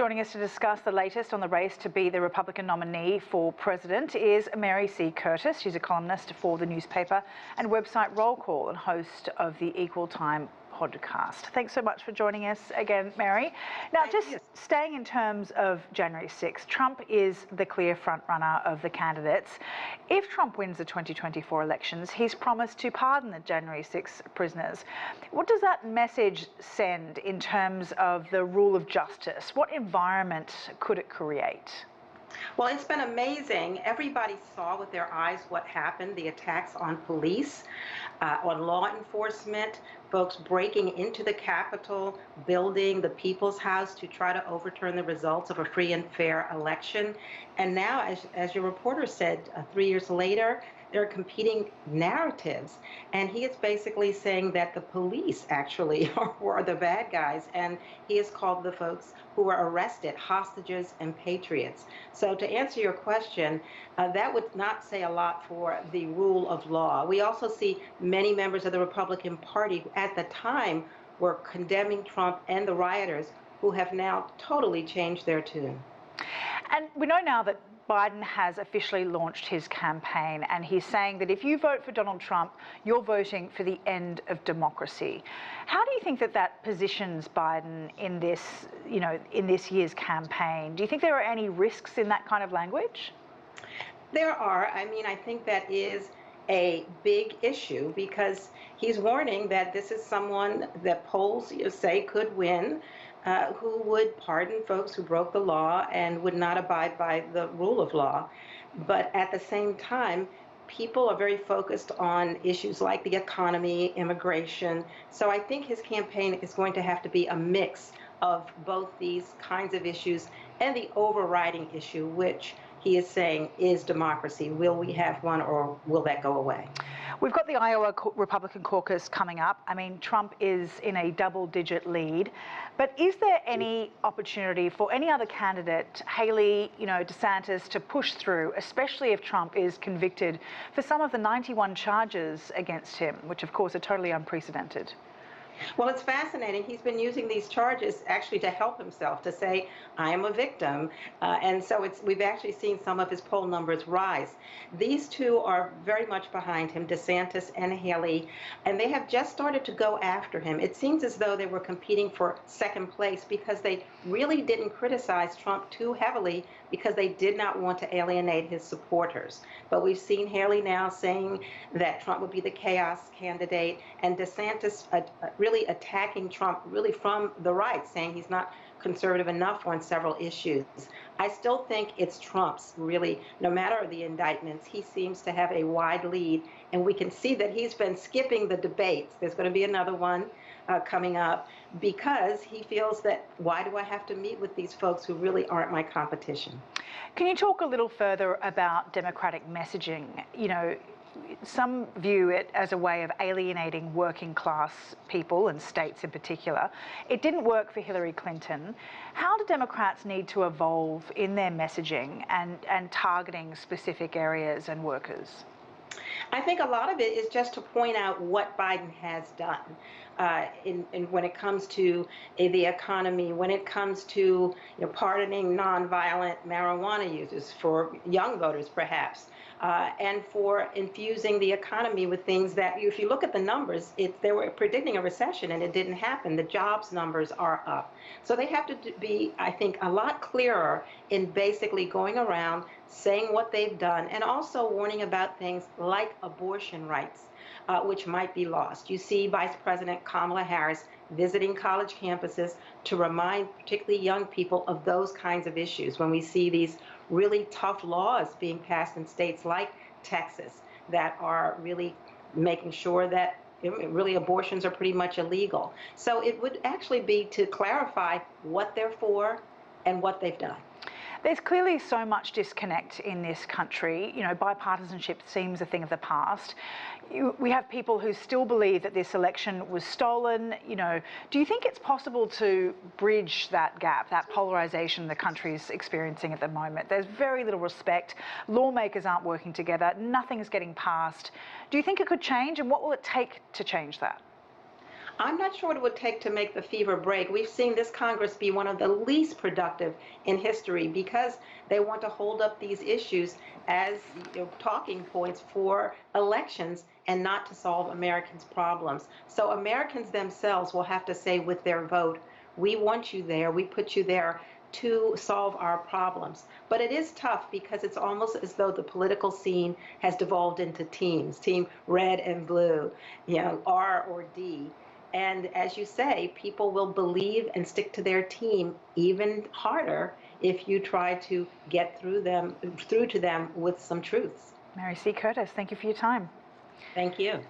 Joining us to discuss the latest on the race to be the Republican nominee for president is Mary C. Curtis. She's a columnist for the newspaper and website Roll Call and host of the Equal Time podcast. Thanks so much for joining us again, Mary. Now, staying in terms of January 6th, Trump is the clear front-runner of the candidates. If Trump wins the 2024 elections, he's promised to pardon the January 6th prisoners. What does that message send in terms of the rule of justice? What environment could it create? Well, it's been amazing. Everybody saw with their eyes what happened, the attacks on police, on law enforcement, folks breaking into the Capitol building, the People's House, to try to overturn the results of a free and fair election. And now, as your reporter said, 3 years later, there are competing narratives. And he is basically saying that the police actually were the bad guys. And he has called the folks who were arrested hostages and patriots. So to answer your question, that would not say a lot for the rule of law. We also see many members of the Republican Party who at the time were condemning Trump and the rioters, who have now totally changed their tune. And we know now that Biden has officially launched his campaign, and he's saying that if you vote for Donald Trump, you're voting for the end of democracy. How do you think that that positions Biden in this, in this year's campaign? Do you think there are any risks in that kind of language? There are. I mean, I think that is a big issue because he's warning that this is someone that polls say could win, who would pardon folks who broke the law and would not abide by the rule of law. But at the same time, people are very focused on issues like the economy, immigration. So I think his campaign is going to have to be a mix of both these kinds of issues and the overriding issue, which he is saying is democracy. Will we have one, or will that go away? We've got the Iowa Republican caucus coming up. I mean, Trump is in a double-digit lead. But is there any opportunity for any other candidate, Haley, DeSantis, to push through, especially if Trump is convicted for some of the 91 charges against him, which, of course, are totally unprecedented? Well, it's fascinating. He's been using these charges actually to help himself, to say, I am a victim. And so we've actually seen some of his poll numbers rise. These two are very much behind him, DeSantis and Haley, and they have just started to go after him. It seems as though they were competing for second place because they really didn't criticize Trump too heavily because they did not want to alienate his supporters. But we've seen Haley now saying that Trump would be the chaos candidate, and DeSantis really attacking Trump really from the right, saying he's not conservative enough on several issues. I still think it's Trump's, really, no matter the indictments. He seems to have a wide lead, and we can see that he's been skipping the debates. There's going to be another one coming up because he feels that, why do I have to meet with these folks who really aren't my competition? Can you talk a little further about Democratic messaging? Some view it as a way of alienating working class people and states in particular. It didn't work for Hillary Clinton. How do Democrats need to evolve in their messaging and targeting specific areas and workers? I think a lot of it is just to point out what Biden has done when it comes to the economy, when it comes to pardoning nonviolent marijuana users for young voters, perhaps. And for infusing the economy with things that, if you look at the numbers, they were predicting a recession and it didn't happen. The jobs numbers are up. So they have to be, I think, a lot clearer in basically going around saying what they've done and also warning about things like abortion rights, which might be lost. You see Vice President Kamala Harris visiting college campuses to remind particularly young people of those kinds of issues when we see these really tough laws being passed in states like Texas that are really making sure that really abortions are pretty much illegal. So it would actually be to clarify what they're for and what they've done. There's clearly so much disconnect in this country. Bipartisanship seems a thing of the past. We have people who still believe that this election was stolen. Do you think it's possible to bridge that gap, that polarisation the country's experiencing at the moment? There's very little respect. Lawmakers aren't working together. Nothing's getting passed. Do you think it could change, and what will it take to change that? I'm not sure what it would take to make the fever break. We've seen this Congress be one of the least productive in history because they want to hold up these issues as talking points for elections and not to solve Americans' problems. So Americans themselves will have to say with their vote, we want you there, we put you there to solve our problems. But it is tough because it's almost as though the political scene has devolved into teams, team red and blue, R or D. And as you say, people will believe and stick to their team even harder if you try to get through to them with some truths. Mary C. Curtis, thank you for your time. Thank you.